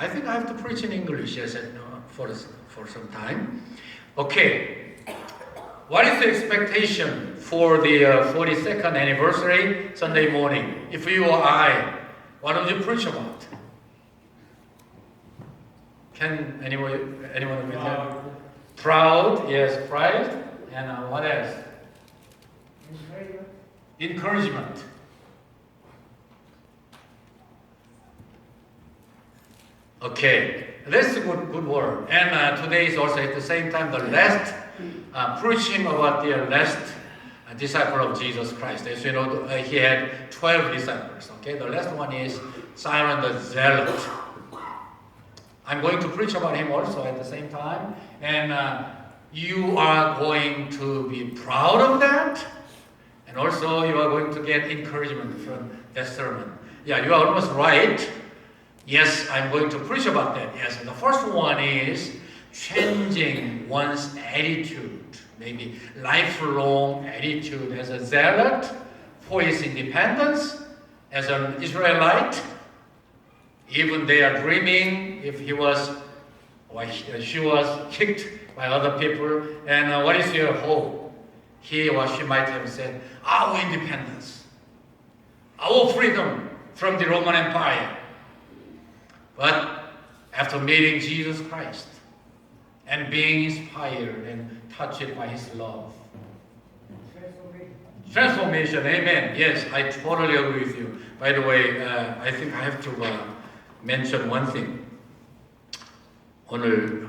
I think I have to preach in English, yes, for some time. Okay. What is the expectation for the 42nd anniversary Sunday morning? If you or I, what would you preach about? Can anyone of you tell? Proud, yes, pride. And what else? Encouragement. Okay, that's a good word. And today is also at the same time the last preaching about the last disciple of Jesus Christ. As you know, he had 12 disciples. Okay, the last one is Simon the Zealot. I'm going to preach about him also at the same time, and you are going to be proud of that, and also you are going to get encouragement from that sermon. Yeah, you are almost right. Yes, I'm going to preach about that. Yes, and the first one is changing one's attitude, maybe lifelong attitude as a zealot for his independence, as an Israelite. Even they are dreaming if he was or she was kicked by other people, and what is your hope? He or she might have said, our independence, our freedom from the Roman Empire. But after meeting Jesus Christ and being inspired and touched by His love, transformation, amen. Yes, I totally agree with you. By the way, I think I have to mention one thing. 오늘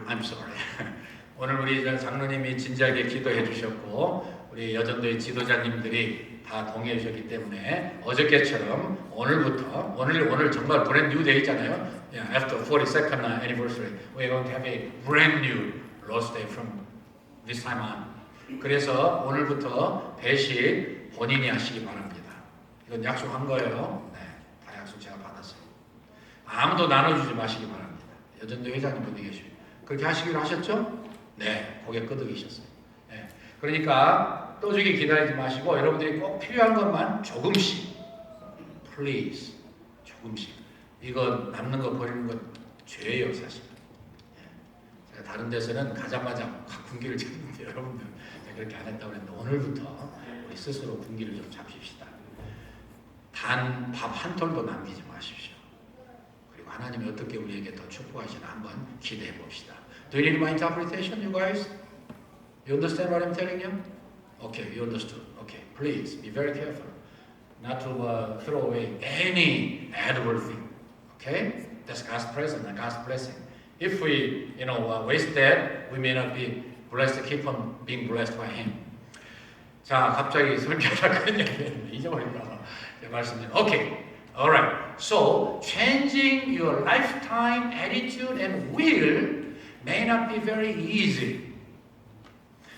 우리 장로님이 진지하게 기도해 주셨고 우리 여전도의 지도자님들이 다 동의해 주셨기 때문에 어저께처럼 오늘 정말 brand new day잖아요. Yeah, after 42nd anniversary, we're going to have a brand new Lord's Day from this time on. 그래서 오늘부터 배식 본인이 하시기 바랍니다. 이건 약속한 거예요. 네, 다 약속 제가 받았어요. 아무도 나눠주지 마시기 바랍니다. 여전도 회장님 분이 계시고 그렇게 하시기로 하셨죠? 네, 고개 끄덕이셨어요. 네, 그러니까 떠주기 기다리지 마시고 여러분들이 꼭 필요한 것만 조금씩, please, 조금씩. 이거 남는 거 버리는 건 죄예요, 사실. 네, 제가 다른 데서는 가자마자 군기를 잡는데 여러분들 그렇게 안 했다고 그랬는데 오늘부터 우리 스스로 군기를 좀 잡십시다. 단 밥 한 톨도 남기지 마십시오. 그리고 하나님이 어떻게 우리에게 더 축복하시나 한번 기대해 봅시다. Do you need my interpretation, you guys? You understand what I'm telling you? Okay, you understood. Okay, please be very careful not to throw away any edible thing. Okay, that's God's presence and God's blessing. If we, waste that, we may not be blessed to keep on being blessed by Him. 자, 갑자기 설교하다가 잊어버릴까 봐 말씀드려요. Okay, all right. So, changing your lifetime attitude and will may not be very easy.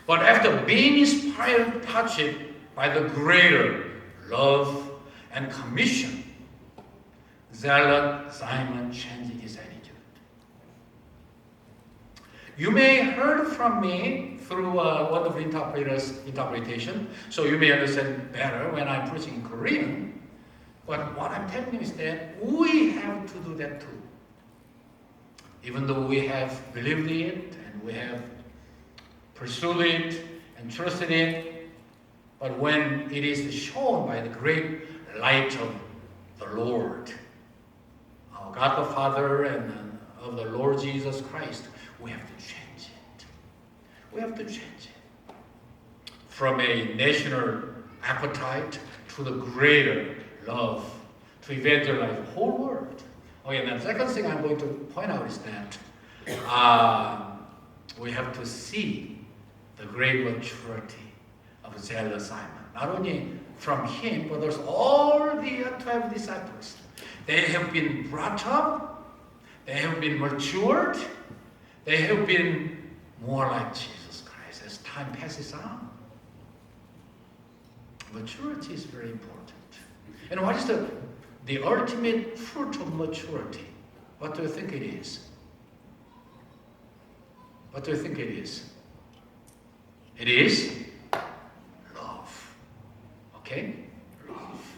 But after being inspired, touched by the greater love and commission, Zealot Simon changed his attitude. You may heard from me through one of the interpreters' interpretation, so you may understand better when I'm preaching in Korean. But what I'm telling you is that we have to do that too. Even though we have believed it and we have pursued it and trusted it, but when it is shown by the great light of the Lord, our God the Father and of the Lord Jesus Christ, we have to change it. We have to change it. From a national appetite to the greater love to evangelize the whole world. Okay, and the second thing I'm going to point out is that we have to see the great maturity of Zealot Simon. Not only from him, but there's all the 12 disciples. They have been brought up, they have been matured, they have been more like Jesus Christ as time passes on. Maturity is very important. And what is the ultimate fruit of maturity? What do you think it is? What do you think it is? It is love. Okay? Love.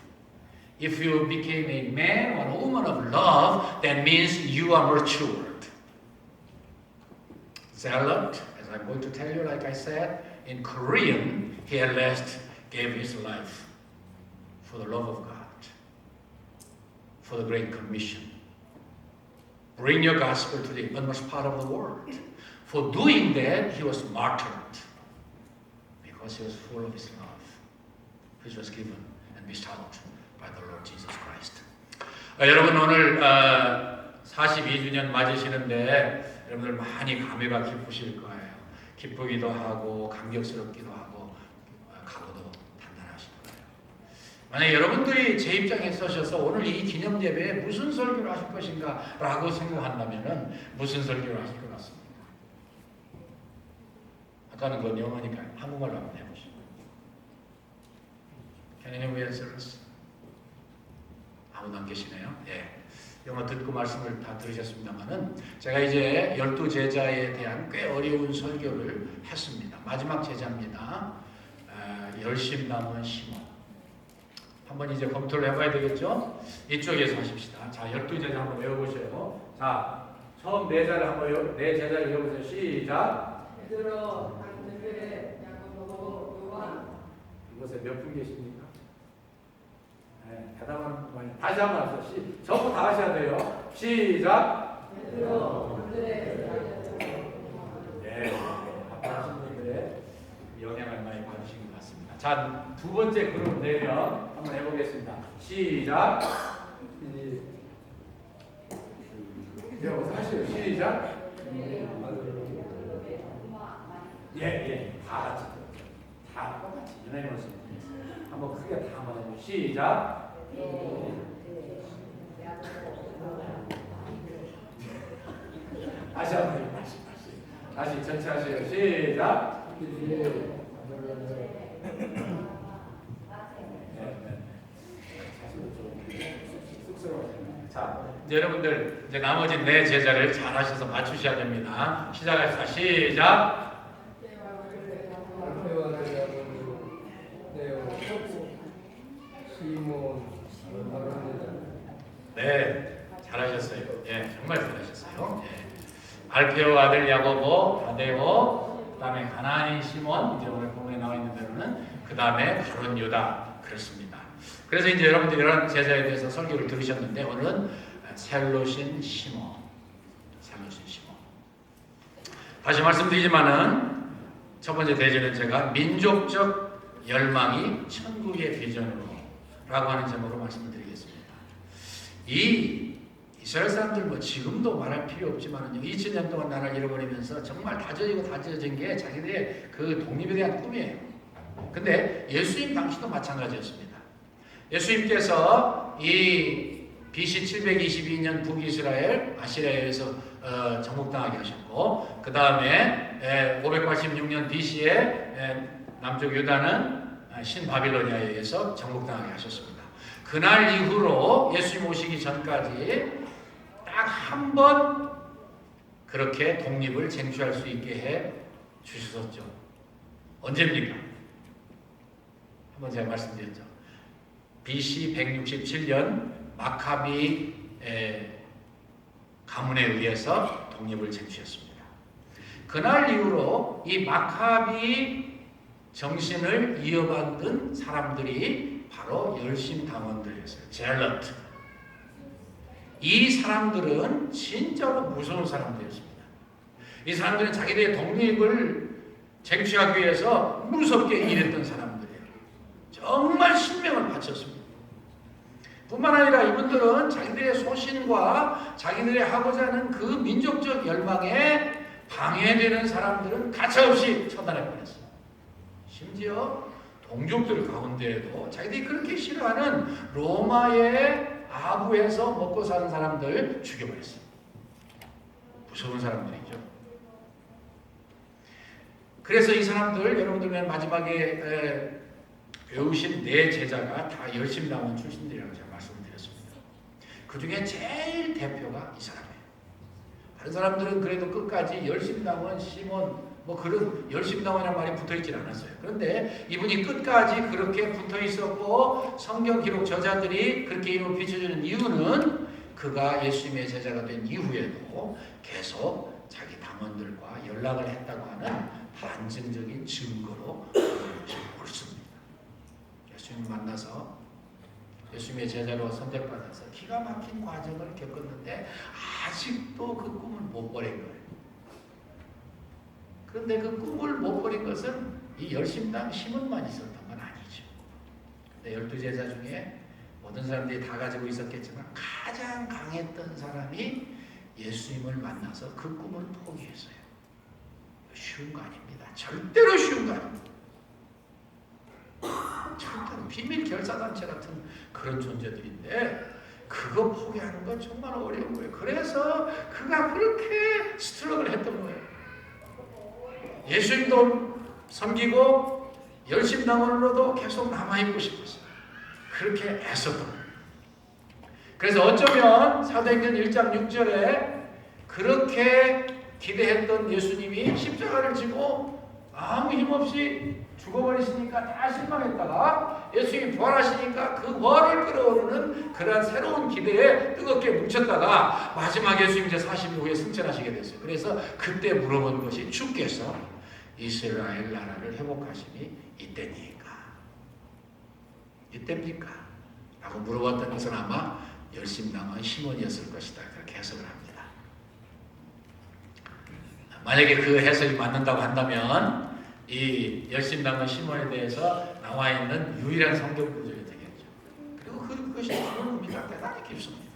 If you became a man or a woman of love, that means you are matured. Zealot, as I'm going to tell you, like I said, in Korean, he at last gave his life for the love of God, for the Great Commission. Bring your gospel to the utmost part of the world. For doing that, he was martyred because he was full of his love, which was given and bestowed by the Lord Jesus Christ. 여러분 오늘 42주년 맞으시는데 여러분들 많이 감회가 깊으실 거예요. 기쁘기도 하고 감격스럽기도 하고 각오도 단단하실 거예요. 만약 여러분들이 제 입장에 서셔서 오늘 이 기념 예배에 무슨 설교를 하실 것인가 라고 생각한다면 무슨 설교를 하실 것 같습니다. 아까는 그건 영어니까 한국말로 한번 해보시죠. Can anyone answer us? 아무도 안 계시네요. 예. 영어 듣고 말씀을 다 들으셨습니다만은 제가 이제 12제자에 대한 꽤 어려운 설교를 했습니다. 마지막 제자입니다. 열심 남은 시몬. 한번 이제 검토를 해봐야 되겠죠? 이쪽에서 하십시다. 자, 12제자 한번 외워보세요. 자, 처음 네 제자를 외워보세요. 시작. 베드로, 안드레, 야고보, 요한. 이곳에 몇 분 계십니까? 네, 대답하는 분 다시 한번 하세요. 전부 다 하셔야 돼요. 시작. 베드로, 안드레, 야고보. 네, 아까 하신 분들의 영향을 많이 받으신 것 같습니다. 자, 두 번째 그룹 4명 한번 해보겠습니다. 시작. 하시죠. 시작. 예, 다 같이. 다 똑같이. 유나님으로 한번 크게 다 한번 해보세요. 시작. 다시 한번 다시 전체 하세요. 시작. 자, 이제 여러분들 이제 나머지 네 제자를 잘 하셔서 맞추셔야 됩니다. 시작합시다. 시작. 네, 잘하셨어요. 예, 정말 잘하셨어요. 예. 알페오 아들 야고보, 다데오, 그다음에 가나안인 시몬, 이제 오늘 본문에 나와 있는 대로는 그다음에 가룟 유다 그렇습니다. 그래서 이제 여러분들 이런 제자에 대해서 설교를 들으셨는데 오늘은 셀로신 시몬, 셀로신 시몬. 다시 말씀드리지만은 첫 번째 대제는 제가 민족적 열망이 천국의 비전으로라고 하는 제목으로 말씀을 드리겠습니다. 이 이스라엘 사람들 뭐 지금도 말할 필요 없지만은 2000년 동안 나라를 잃어버리면서 정말 다져진 게 자기들의 그 독립에 대한 꿈이에요. 근데 예수님 당시도 마찬가지였습니다. 예수님께서 이 BC 722년 북이스라엘 아시리아에서 정복당하게 하셨고 그 다음에 586년 BC에 남쪽 유다는 신바빌로니아에 의해서 정복당하게 하셨습니다. 그날 이후로 예수님 오시기 전까지 딱 한 번 그렇게 독립을 쟁취할 수 있게 해 주셨었죠. 언제입니까? 한번 제가 말씀드렸죠. BC 167년 마카비 가문에 의해서 독립을 쟁취했습니다. 그날 이후로 이 마카비 정신을 이어받은 사람들이 바로 열심당원들이었어요. 젤러트. 이 사람들은 진짜로 무서운 사람들이었습니다. 이 사람들은 자기들의 독립을 쟁취하기 위해서 무섭게 일했던 사람들이에요. 정말 신명을 바쳤습니다. 뿐만 아니라 이분들은 자기들의 소신과 자기들이 하고자 하는 그 민족적 열망에 방해되는 사람들은 가차없이 처단해 버렸어요. 심지어 동족들 가운데에도 자기들이 그렇게 싫어하는 로마의 아부에서 먹고 사는 사람들 죽여버렸어요. 무서운 사람들이죠. 그래서 이 사람들 여러분들 맨 마지막에 배우신 네 제자가 다 열심당원 출신들이라고 제가 말씀드렸습니다. 그 중에 제일 대표가 이 사람이에요. 다른 사람들은 그래도 끝까지 열심당원 시몬 뭐 그런 열심당이라는 말이 붙어있질 않았어요. 그런데 이분이 끝까지 그렇게 붙어있었고 성경 기록 저자들이 그렇게 이름을 비춰주는 이유는 그가 예수님의 제자가 된 이후에도 계속 자기 당원들과 연락을 했다고 하는 반증적인 증거로 옳습니다. 예수님을 만나서 예수님의 제자로 선택받아서 기가 막힌 과정을 겪었는데 아직도 그 꿈을 못 버린 거예요. 그런데 그 꿈을 못 버린 것은 이 열심당 시몬만 있었던 건 아니죠. 근데 12제자 중에 모든 사람들이 다 가지고 있었겠지만 가장 강했던 사람이 예수님을 만나서 그 꿈을 포기했어요. 쉬운 거 아닙니다. 절대로 쉬운 거 아닙니다. 절대로 비밀 결사단체 같은 그런 존재들인데 그거 포기하는 건 정말 어려운 거예요. 그래서 그가 그렇게 스트럭을 했던 거예요. 예수님도 섬기고 열심당원으로도 계속 남아있고 싶었어요. 그렇게 애썼던 거예요. 그래서 어쩌면 사도행전 1장 6절에 그렇게 기대했던 예수님이 십자가를 지고 아무 힘없이 죽어버리시니까 다 실망했다가 예수님이 부활하시니까 그 부활을 끌어오르는 그러한 새로운 기대에 뜨겁게 뭉쳤다가 마지막 예수님 이제 40일 후에 승천하시게 됐어요. 그래서 그때 물어본 것이 주께서 이스라엘 나라를 회복하시니 이때니까? 이때입니까? 라고 물어봤던 것은 아마 열심당한 시몬이었을 것이다. 그렇게 해석을 합니다. 만약에 그 해석이 맞는다고 한다면 이 열심당한 시몬에 대해서 나와 있는 유일한 성경 구절이 되겠죠. 그리고 그것이 그런 의미가 대단히 깊습니다.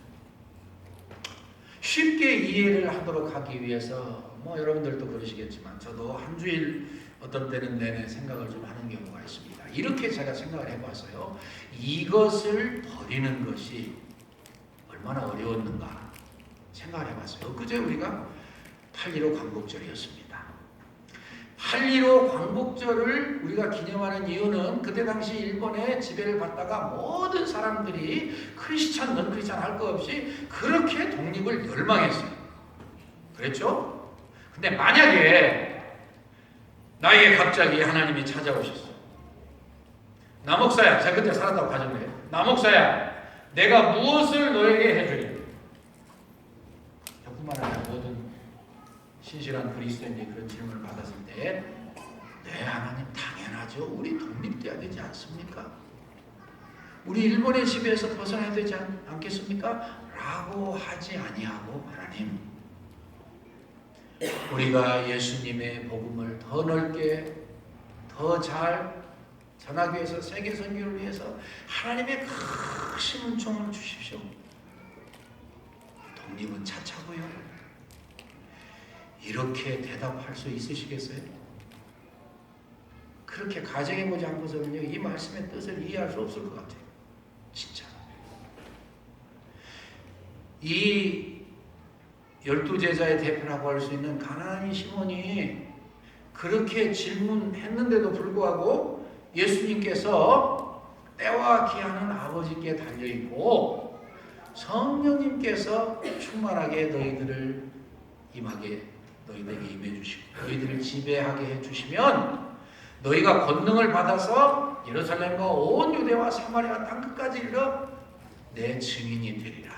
쉽게 이해를 하도록 하기 위해서 뭐 여러분들도 그러시겠지만 저도 한 주일 어떤 때는 내내 생각을 좀 하는 경우가 있습니다. 이렇게 제가 생각을 해봤어요. 이것을 버리는 것이 얼마나 어려웠는가 생각을 해봤어요. 엊그제 우리가 8.15 광복절이었습니다. 8.15 광복절을 우리가 기념하는 이유는 그때 당시 일본의 지배를 받다가 모든 사람들이 크리스찬, 넌 크리스찬 할 거 없이 그렇게 독립을 열망했어요. 그랬죠? 근데 만약에 나에게 갑자기 하나님이 찾아오셨어. 나 목사야, 제가 그때 살았다고 가정해요. 나 목사야, 내가 무엇을 너에게 해주냐? 저뿐만 아니라 모든 신실한 그리스도인들이 그런 질문을 받았을 때 네, 하나님 당연하죠. 우리 독립돼야 되지 않습니까? 우리 일본의 지배에서 벗어나야 되지 않겠습니까? 라고 하지 아니하고 하나님, 우리가 예수님의 복음을 더 넓게 더 잘 전하기 위해서 세계 선교를 위해서 하나님의 크신 은총을 주십시오. 독립은 차차고요. 이렇게 대답할 수 있으시겠어요? 그렇게 가정해보지 않고서는요, 이 말씀의 뜻을 이해할 수 없을 것 같아요. 진짜. 이 12제자의 대표라고 할 수 있는 가나안인 시몬이 그렇게 질문했는데도 불구하고 예수님께서 때와 기한은 아버지께 달려있고 성령님께서 충만하게 너희들을 너희들에게 임해주시고 너희들을 지배하게 해주시면 너희가 권능을 받아서 예루살렘과 온 유대와 사마리아 땅끝까지 이르러 내 증인이 되리라.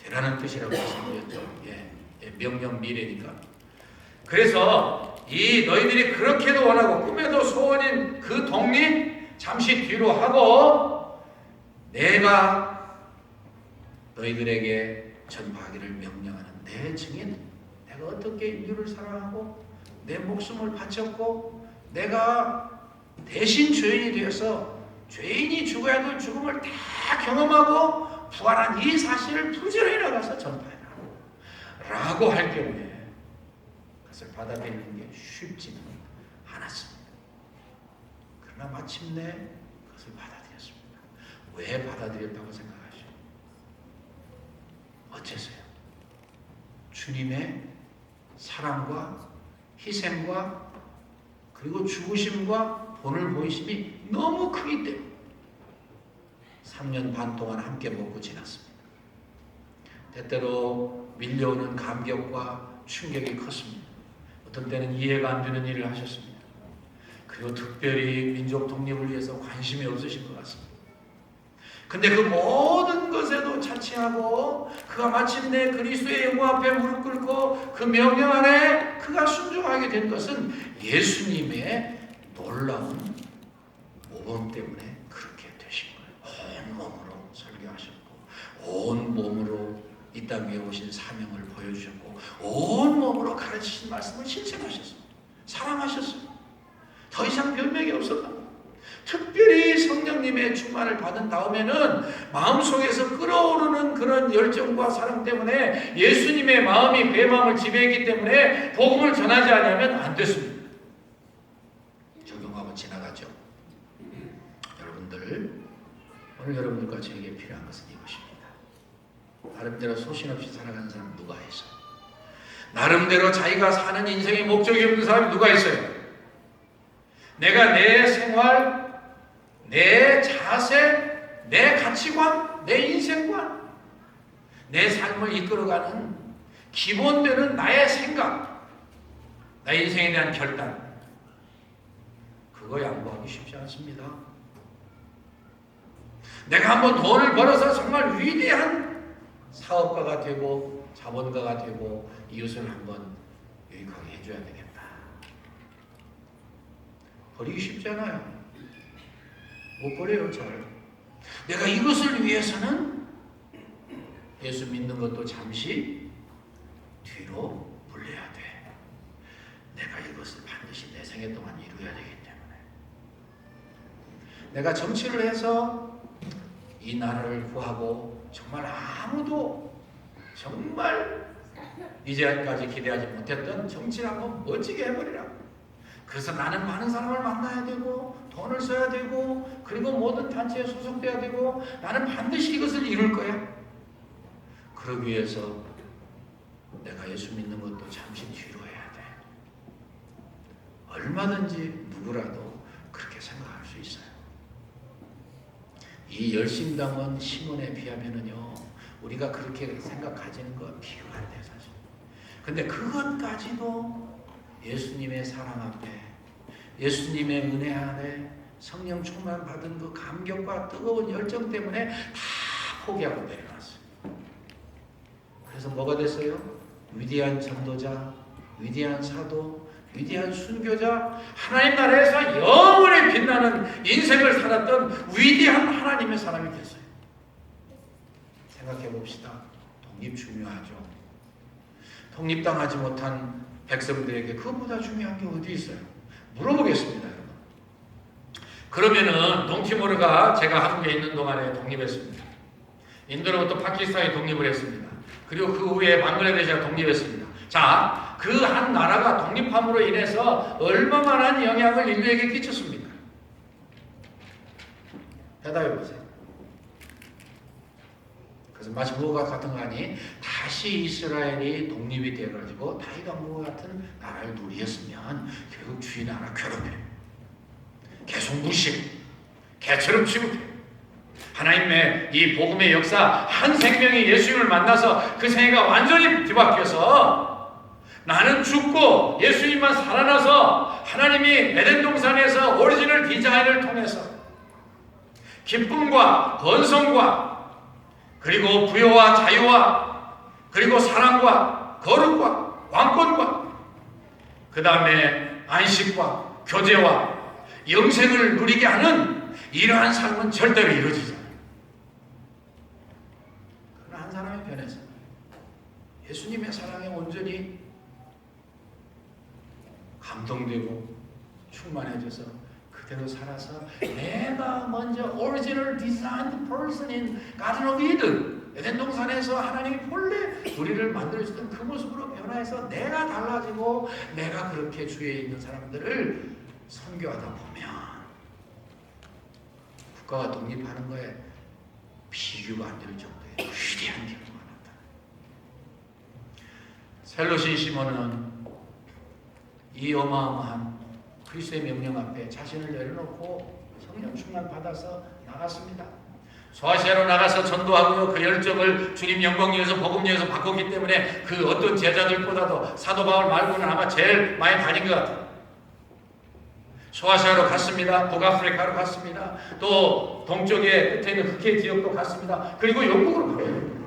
되라는 뜻이라고 말씀드렸죠. 명령 미래니까. 그래서 이 너희들이 그렇게도 원하고 꿈에도 소원인 그 독립 잠시 뒤로 하고 내가 너희들에게 전파하기를 명령하는 내 증인, 내가 어떻게 인류를 사랑하고 내 목숨을 바쳤고 내가 대신 죄인이 되어서 죄인이 죽어야 될 죽음을 다 경험하고 부활한 이 사실을 부지런히 나가서 전파해라 라고 할 경우에 그것을 받아들이는 게 쉽지는 않았습니다. 그러나 마침내 그것을 받아들였습니다. 왜 받아들였다고 생각하시죠? 어째서요? 주님의 사랑과 희생과 그리고 죽으심과 본을 보이심이 너무 크기 때문에 3년 반 동안 함께 먹고 지났습니다. 때때로 밀려오는 감격과 충격이 컸습니다. 어떤 때는 이해가 안 되는 일을 하셨습니다. 그리고 특별히 민족 독립을 위해서 관심이 없으신 것 같습니다. 근데 그 모든 것에도 차치하고 그가 마침내 그리스도의 영광 앞에 무릎 꿇고 그 명령 안에 그가 순종하게 된 것은 예수님의 놀라운 모범 때문에 그렇게 되신 거예요. 온 몸으로 설교하셨고 온 몸으로 이 땅 위에 오신 사명을 보여주셨고 온 몸으로 가르치신 말씀을 실천하셨습니다. 사랑하셨습니다. 더 이상 변명이 없었다. 특별히 성령님의 충만을 받은 다음에는 마음속에서 끓어오르는 그런 열정과 사랑 때문에 예수님의 마음이 그의 마음을 지배했기 때문에 복음을 전하지 않으면 안 됐습니다. 적용하고 지나가죠. 여러분들, 오늘 여러분들과 저에게 필요한 것은 이것입니다. 나름대로 소신 없이 살아가는 사람 누가 있어요? 나름대로 자기가 사는 인생의 목적이 없는 사람이 누가 있어요? 내가 내 생활, 내 자세, 내 가치관, 내 인생관, 내 삶을 이끌어가는 기본되는 나의 생각, 나의 인생에 대한 결단, 그거 양보하기 쉽지 않습니다. 내가 한번 돈을 벌어서 정말 위대한 사업가가 되고 자본가가 되고 이웃을 한번 유익하게 해줘야 되겠다. 버리기 쉽지 않아요. 못 버려요, 잘. 내가 이것을 위해서는 예수 믿는 것도 잠시 뒤로 물려야 돼. 내가 이것을 반드시 내 생애 동안 이루어야 되기 때문에. 내가 정치를 해서 이 나라를 구하고 정말 아무도 정말 이제까지 기대하지 못했던 정치를 한번 멋지게 해버리라. 그래서 나는 많은 사람을 만나야 되고 돈을 써야 되고 그리고 모든 단체에 소속돼야 되고 나는 반드시 이것을 이룰 거야. 그러기 위해서 내가 예수 믿는 것도 잠시 뒤로 해야 돼. 얼마든지 누구라도 그렇게 생각할 수 있어요. 이 열심당원 시몬에 비하면은요, 우리가 그렇게 생각하지는 거 비교가 안 돼, 사실. 근데 그것까지도 예수님의 사랑 앞에, 예수님의 은혜 안에 성령 충만 받은 그 감격과 뜨거운 열정 때문에 다 포기하고 내려놨어요. 그래서 뭐가 됐어요? 위대한 전도자, 위대한 사도, 위대한 순교자, 하나님 나라에서 영원히 빛나는 인생을 살았던 위대한 하나님의 사람이 됐어요. 생각해 봅시다. 독립 중요하죠. 독립당하지 못한 백성들에게 그것보다 중요한 게 어디 있어요? 물어보겠습니다, 여러분. 그러면은 동티모르가 제가 한국에 있는 동안에 독립했습니다. 인도로부터 파키스탄이 독립을 했습니다. 그리고 그 후에 방글라데시가 독립했습니다. 자, 그 한 나라가 독립함으로 인해서 얼마만한 영향을 인류에게 끼쳤습니까? 대답해 보세요. 그래서 마치 무엇과 같은 거 아니? 다시 이스라엘이 독립이 되어가지고 다윗 왕국과 같은 나라를 누리었으면 결국 주의 나라 괴롭혀, 계속 무시해, 개처럼 취급해. 하나님의 이 복음의 역사, 한 생명이 예수님을 만나서 그 생애가 완전히 뒤바뀌어서 나는 죽고 예수님만 살아나서 하나님이 에덴 동산에서 오리지널 디자인을 통해서 기쁨과 번성과 그리고 부여와 자유와 그리고 사랑과 거룩과 왕권과 그 다음에 안식과 교제와 영생을 누리게 하는 이러한 삶은 절대로 이루어지지 않아요. 그러나 한 사람의 변해서 예수님의 사랑에 온전히 감동되고 충만해져서 그대로 살아서 내가 먼저 original designed person in Garden of Eden, 에덴 동산에서 하나님이 본래 우리를 만들어주던 그 모습으로 변화해서 내가 달라지고 내가 그렇게 주위에 있는 사람들을 선교하다 보면 국가가 독립하는 거에 비교가 안 될 정도의 위대한 결과가 나타나요. 셀로시 시몬은 이 어마어마한 그리스도의 명령 앞에 자신을 내려놓고 성령 충만 받아서 나갔습니다. 소아시아로 나가서 전도하고요. 그 열정을 주님 영광 위해서 복음 위해서 바꿨기 때문에 그 어떤 제자들보다도 사도 바울 말고는 아마 제일 많이 다닌 것 같아요. 소아시아로 갔습니다. 북아프리카로 갔습니다. 또 동쪽에 끝에 있는 흑해 지역도 갔습니다. 그리고 영국으로 가요.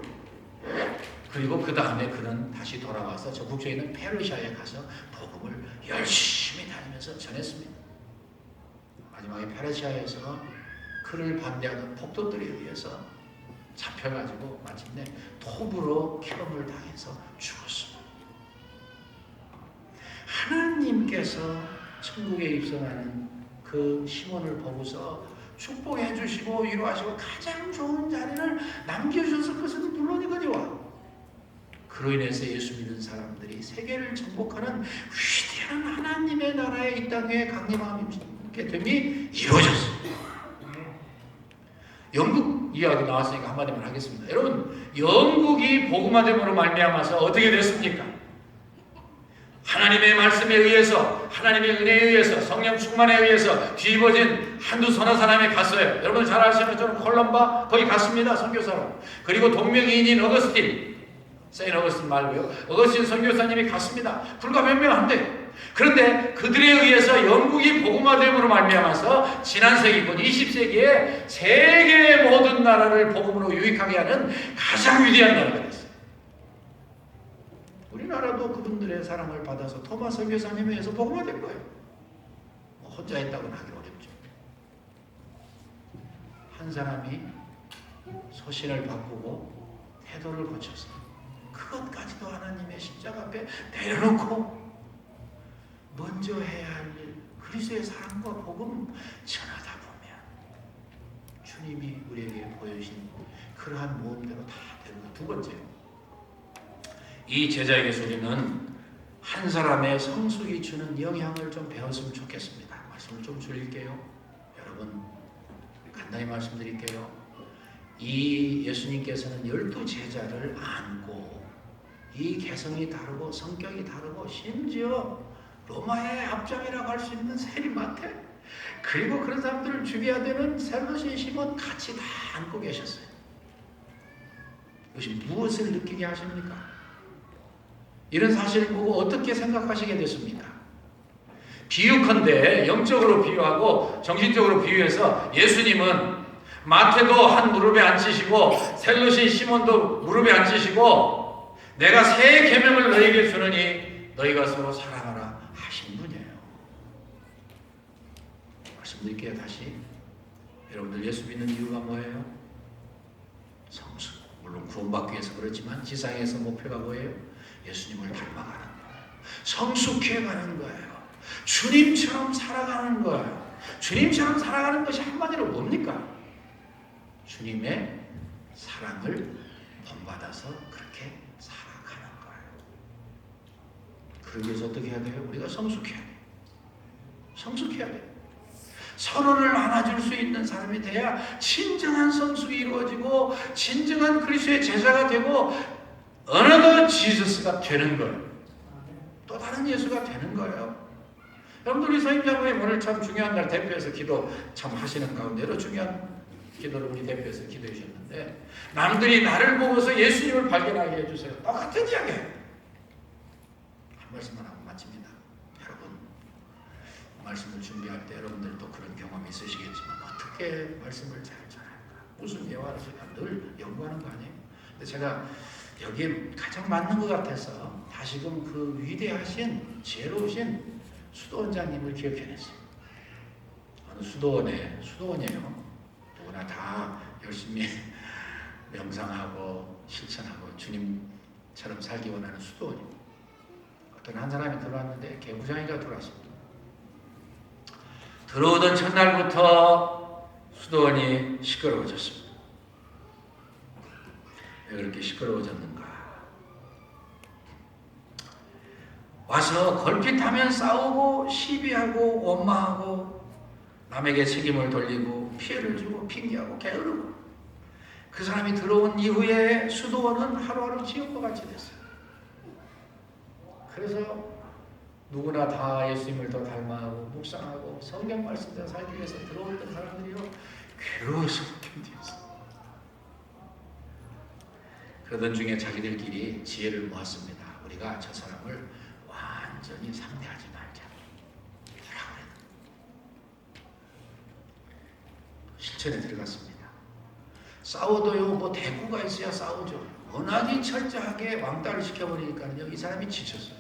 그리고 그 다음에 그는 다시 돌아와서 저 북쪽에 있는 페르시아에 가서 복음을 열심히 다니면서 전했습니다. 마지막에 페르시아에서 그를 반대하는 폭도들에 의해서 잡혀가지고 마침내 톱으로 기름을 당해서 죽었습니다. 하나님께서 천국에 입성하는 그 시몬을 보고서 축복해 주시고 위로하시고 가장 좋은 자리를 남겨주셨을 것은 물론이거니와 그로 인해서 예수 믿는 사람들이 세계를 정복하는 위대한 하나님의 나라에 이 땅에 강림하게 됨이 이루어졌습니다. 영국 이야기 나왔으니까 한마디만 하겠습니다. 여러분, 영국이 복음화됨으로 말미암아서 어떻게 됐습니까? 하나님의 말씀에 의해서, 하나님의 은혜에 의해서, 성령 충만에 의해서 뒤집어진 한두 서너 사람이 갔어요. 여러분 잘 아시는 저는 콜럼바 거기 갔습니다. 선교사로. 그리고 동명이인인 어거스틴, 세인 어거스틴 말고요. 어거스틴 선교사님이 갔습니다. 불과 몇 명 안 돼요. 그런데 그들에 의해서 영국이 복음화됨으로 말미암아서 지난 세기 곧 20세기에 세계의 모든 나라를 복음으로 유익하게 하는 가장 위대한 나라가 됐어요. 우리나라도 그분들의 사랑을 받아서 토마 선교사님에 의해서 복음화된 거예요. 혼자 했다고는 하기 어렵죠. 한 사람이 소신을 바꾸고 태도를 고쳐서 그것까지도 하나님의 십자가 앞에 내려놓고 먼저 해야 할 일, 그리스도의 사랑과 복음 전하다 보면 주님이 우리에게 보여주신 그러한 모험대로 다 되는 것. 두 번째, 이 제자에게서 우리는 한 사람의 성숙이 주는 영향을 좀 배웠으면 좋겠습니다. 말씀을 좀 줄일게요. 여러분 간단히 말씀드릴게요. 이 예수님께서는 12 제자를 안고 이 개성이 다르고 성격이 다르고 심지어 로마의 앞장이라고 할 수 있는 세리마테 그리고 그런 사람들을 죽여야 되는 셀로시 시몬 같이 다 안고 계셨어요. 이것이 무엇을 느끼게 하십니까? 이런 사실을 보고 어떻게 생각하시게 됐습니까? 비유컨대 영적으로 비유하고 정신적으로 비유해서 예수님은 마태도 한 무릎에 앉히시고 셀로시 시몬도 무릎에 앉히시고 내가 새 계명을 너희에게 주느니 너희가 서로 사랑하라 하신 분이에요. 말씀드릴게요. 다시 여러분들 예수 믿는 이유가 뭐예요? 성숙. 물론 구원받기 위해서 그렇지만 지상에서 목표가 뭐예요? 예수님을 닮아가는 거예요. 성숙해가는 거예요. 주님처럼 살아가는 거예요. 주님처럼 살아가는 것이 한마디로 뭡니까? 주님의 사랑을 본받아서 그렇게 살아가는 거예요. 그러기 위해서 어떻게 해야 돼요? 우리가 성숙해야 돼요. 성숙해야 돼요. 서로를 안아줄 수 있는 사람이 돼야 진정한 성숙이 이루어지고 진정한 그리스도의 제자가 되고 어느덧 지저스가 되는 거예요. 또 다른 예수가 되는 거예요. 여러분들 우리 서임장로님 오늘 참 중요한 날 대표해서 기도 참 하시는 가운데 여러 중요한 기도를 우리 대표해서 기도해 주셨는데 남들이 나를 보고서 예수님을 발견하게 해주세요. 똑같은 이야기예요. 한 말씀만 하고 마칩니다. 여러분 말씀을 준비할 때 여러분들도 그런 경험이 있으시겠지만 어떻게 말씀을 잘 전할까? 무슨 예화를 제가 늘 연구하는 거 아니에요? 근데 제가 여기에 가장 맞는 것 같아서 다시금 그 위대하신 지혜로우신 수도원장님을 기억해냈어요. 어느 수도원이에요. 누구나 다 열심히 명상하고 실천하고 주님처럼 살기 원하는 수도원입니다. 어떤 한 사람이 들어왔는데 개구장이가 들어왔습니다. 들어오던 첫날부터 수도원이 시끄러워졌습니다. 왜 그렇게 시끄러워졌는가? 와서 걸핏하면 싸우고 시비하고 원망하고 남에게 책임을 돌리고 피해를 주고 핑계하고 게으르고 그 사람이 들어온 이후에 수도원은 하루하루 지옥과 같이 됐어요. 그래서 누구나 다 예수님을 더 닮아가고 묵상하고 성경 말씀대로 살기 위해서 들어왔던 사람들이요 괴로워서 견디었어요. 그러던 중에 자기들끼리 지혜를 모았습니다. 우리가 저 사람을 완전히 상대하지 말자. 뭐라고 그래요? 실천에 들어갔습니다. 싸워도요, 뭐 대꾸가 있어야 싸우죠. 워낙에 철저하게 왕따를 시켜버리니까요, 이 사람이 지쳤어요.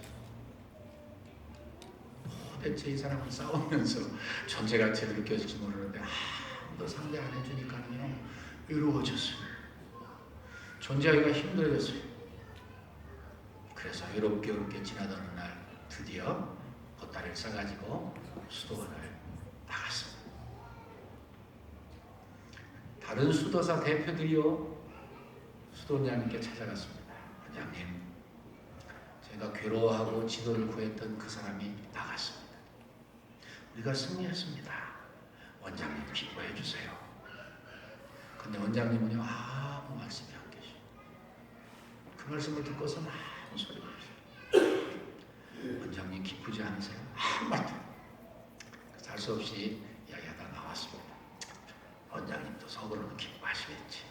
도대체 이 사람은 싸우면서 존재가 제대로 느껴질지 모르는데 아무도 상대 안 해주니까요, 외로워졌어요. 존재하기가 힘들어졌어요. 그래서 외롭게 지나던 어느 날 드디어 보따리를 싸가지고 수도원을 나갔습니다. 다른 수도사 대표들이요, 수도원장님께 찾아갔습니다. 원장님, 제가 괴로워하고 지도를 구했던 그 사람이 나갔습니다. 우리가 승리했습니다. 원장님 기뻐해 주세요. 근데 원장님은요, 아무 말씀이 안 계셔. 그 말씀을 듣고서는 아무 소리가 없어요. 원장님 기쁘지 않으세요? 아무 말도. 할 수 없이 이야기하다 나왔습니다. 원장님도 속으로는 기뻐하시겠지.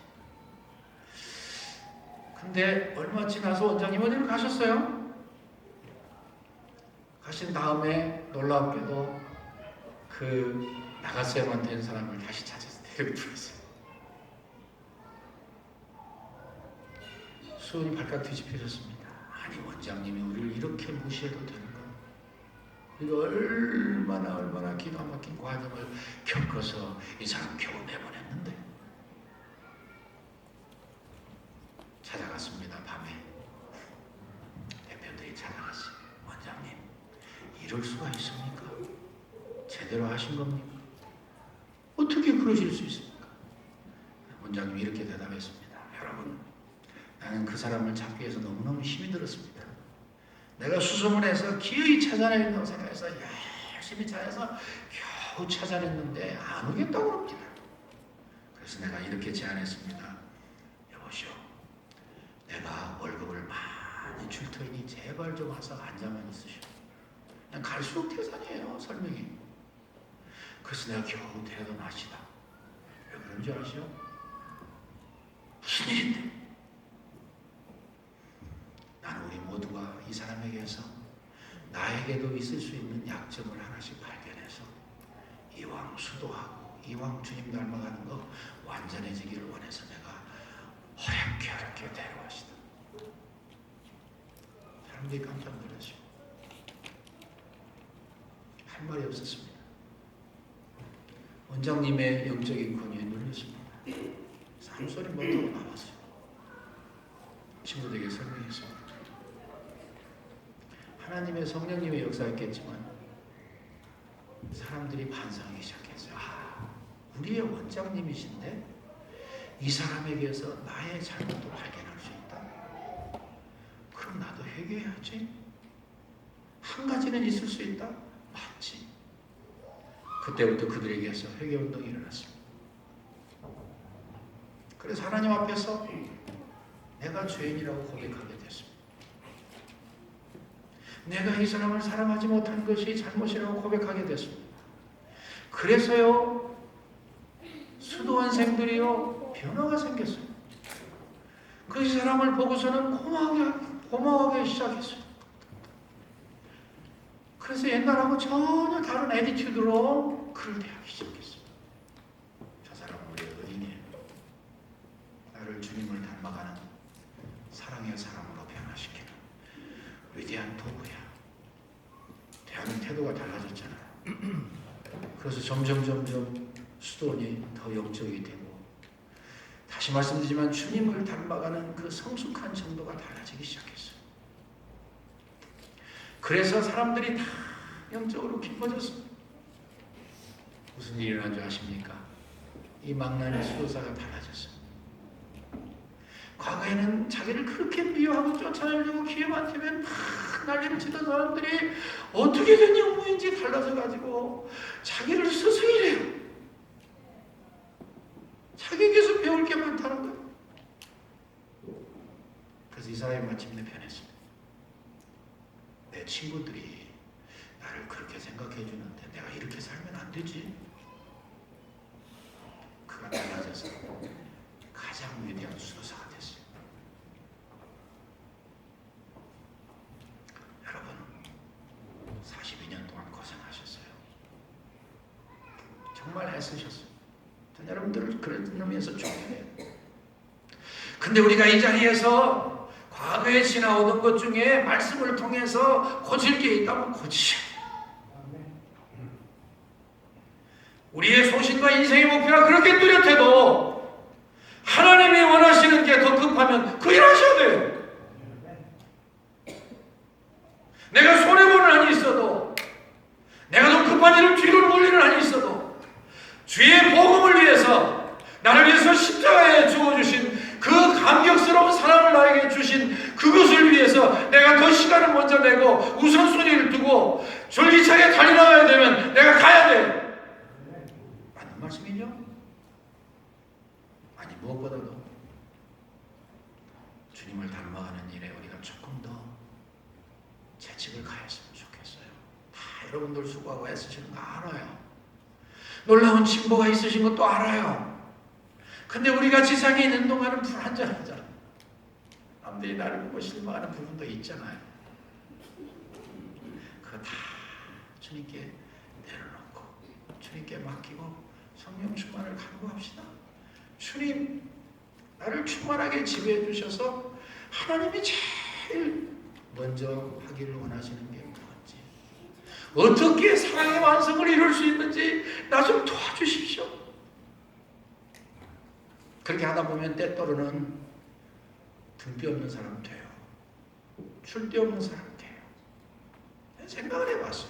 근데 얼마 지나서 원장님 어디로 가셨어요? 가신 다음에 놀랍게도 그 나갔어야만 된 사람을 다시 찾아서 데리고 들어왔어요. 수원이 발칵 뒤집혀졌습니다. 아니 원장님이 우리를 이렇게 무시해도 되는 거야? 우리가 얼마나 기가 막힌 과정을 겪어서 이 사람 겨우 내보냈는데. 찾아갔습니다. 밤에 대표들이 찾아갔어요. 원장님, 이럴 수가 있습니까? 제대로 하신 겁니까? 어떻게 그러실 수 있습니까? 원장님이 이렇게 대답했습니다. 여러분, 나는 그 사람을 잡기 위해서 너무너무 힘이 들었습니다. 내가 수소문해서 기어이 찾아낸다고 생각해서 열심히 찾아서 겨우 찾아냈는데 안 오겠다고 합니다. 그래서 내가 이렇게 제안했습니다. 여보시오, 내가 월급을 많이 줄 테니 제발 좀 와서 앉아만 있으시오. 그냥 갈수록 태산이에요, 설명이. 그래서 내가 겨우 데려다 놨시다. 왜 그런지 아시오? 무슨 일인데? 나는 우리 모두가 이 사람에게서 나에게도 있을 수 있는 약점을 하나씩 발견해서 이왕 수도하고 이왕 주님 닮아가는 거 완전해지기를 원해서 내가 어렵게 데려왔시다. 사람들이 깜짝 놀라시고 할 말이 없었습니다. 원장님의 영적인 권위에 눌렸습니다. 아무 소리 못하고 나왔어요. 친구들에게 설명했습니다. 하나님의 성령님의 역사였겠지만 사람들이 반성하기 시작했어요. 우리의 원장님이신데 이 사람에게서 나의 잘못도 발견할 수 있다. 그럼 나도 회개해야지. 한 가지는 있을 수 있다. 맞지. 그때부터 그들에게서 회개운동이 일어났습니다. 그래서 하나님 앞에서 내가 죄인이라고 고백하게 됐습니다. 내가 이 사람을 사랑하지 못한 것이 잘못이라고 고백하게 됐습니다. 그래서요, 수도원생들이요, 변화가 생겼어요. 그 사람을 보고서는 고마워하기 시작했어요. 그래서 옛날하고 전혀 다른 애티튜드로 그를 대하기 시작했어요. 저 사람은 우리의 의인이에요. 나를 주님을 닮아가는 사랑의 사람으로 변화시키는 위대한 도구야. 대하는 태도가 달라졌잖아요. 그래서 점점 수도원이 더 영적이 되고, 다시 말씀드리지만 주님을 닮아가는 그 성숙한 정도가 달라지기 시작했어요. 그래서 사람들이 다 영적으로 기뻐졌습니다. 무슨 일이 일어난 줄 아십니까? 이 망나니 수도사가 달라졌어요. 과거에는 자기를 그렇게 미워하고 쫓아내려고 기회만 되면 막 난리를 치던 사람들이 어떻게 된 영무인지 달라져가지고 자기를 스승이래요. 자기에게서 배울 게 많다는 거예요. 그래서 이 사람이 마침내 변했습니다. 내 친구들이 나를 그렇게 생각해 주는데 내가 이렇게 살면 안 되지. 그가 달라져서 가장 위대한 수도사가 됐어요. 정말 애쓰셨어요. 전 여러분들을 그런 의미에서 존경해요. 근데 우리가 이 자리에서 과거에 지나오던 것 중에 말씀을 통해서 고칠 게 있다면 고치셔야 돼요. 우리의 소신과 인생의 목표가 그렇게 뚜렷해도 하나님이 원하시는 게 더 급하면 그 일 하셔야 돼요. 내가 손해보는 한이 있어도, 내가 더 급한 일을 뒤로 몰리는 한이 있어도, 주의 복음을 위해서, 나를 위해서 십자가에 죽어주신 그 감격스러운 사랑을 나에게 주신 그것을 위해서 내가 더 시간을 먼저 내고 우선순위를 두고 졸기차게 달려나가야 되면 내가 가야 돼. 맞는 말씀이죠? 아니, 무엇보다도 주님을 닮아가는 일에 우리가 조금 더 재직을 가했으면 좋겠어요. 다 여러분들 수고하고 애쓰시는 거 알아요. 놀라운 진보가 있으신 것도 알아요. 근데 우리가 지상에 있는 동안은 불안정하잖아. 남들이 나를 보고 실망하는 부분도 있잖아요. 그거 다 주님께 내려놓고 주님께 맡기고 성령 충만을 간구합시다. 주님, 나를 충만하게 지배해 주셔서 하나님이 제일 먼저 하기를 원하시는 게 뭔지, 어떻게 사랑의 완성을 이룰 수 있는지 나 좀 도와주십시오. 그렇게 하다 보면 때때로는 등뼈 없는 사람 돼요. 출데 없는 사람 돼요. 생각을 해봤어요.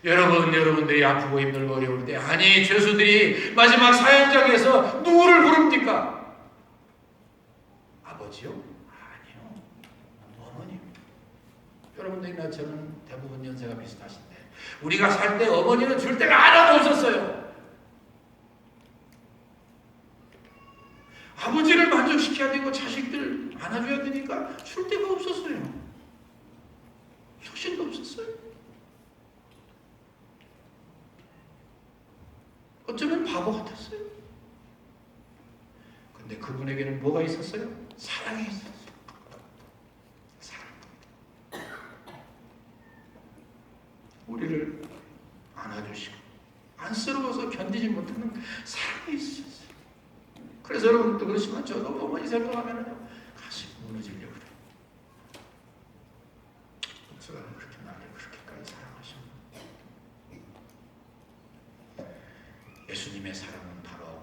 여러분들이 아프고 힘들고 어려울 때, 아니 죄수들이 마지막 사형장에서 누구를 부릅니까? 아버지요? 아니요. 어머님. 여러분들이나 저는 대부분 연세가 비슷하신데 우리가 살 때 어머니는 줄 데가 하나도 없었어요. 아버지를 만족시켜야 되고 자식들 안아줘야 되니까 줄 데가 없었어요. 소신도 없었어요. 어쩌면 바보 같았어요. 근데 그분에게는 뭐가 있었어요? 사랑이 있었어요. 사랑. 우리를 안아주시고 안쓰러워서 견디지 못하는 사랑이 있었어요. 그래서 여러분도 그렇지만 저도 어머니 생각하면 가슴이 무너지려고 그래요. 목사가 그렇게 나를 그렇게까지 사랑하셨나? 예수님의 사랑은 바로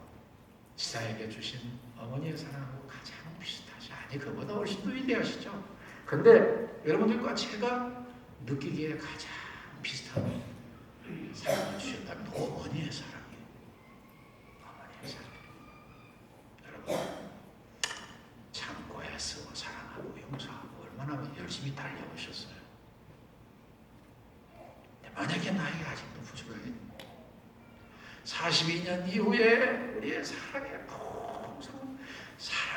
지사에게 주신 어머니의 사랑하고 가장 비슷하지, 아니 그보다 훨씬 더 위대하시죠. 근데 여러분들과 제가 느끼기에 가장 비슷한 사랑을 주셨다면 어머니의 사랑이에요. 어머니의 사랑. 여러분, 참고 애쓰고 사랑하고 용서하고 얼마나 열심히 달려오셨어요. 만약에 나에게 아직도 부족해 42년 이후에 우리의 사랑의 풍성한 사랑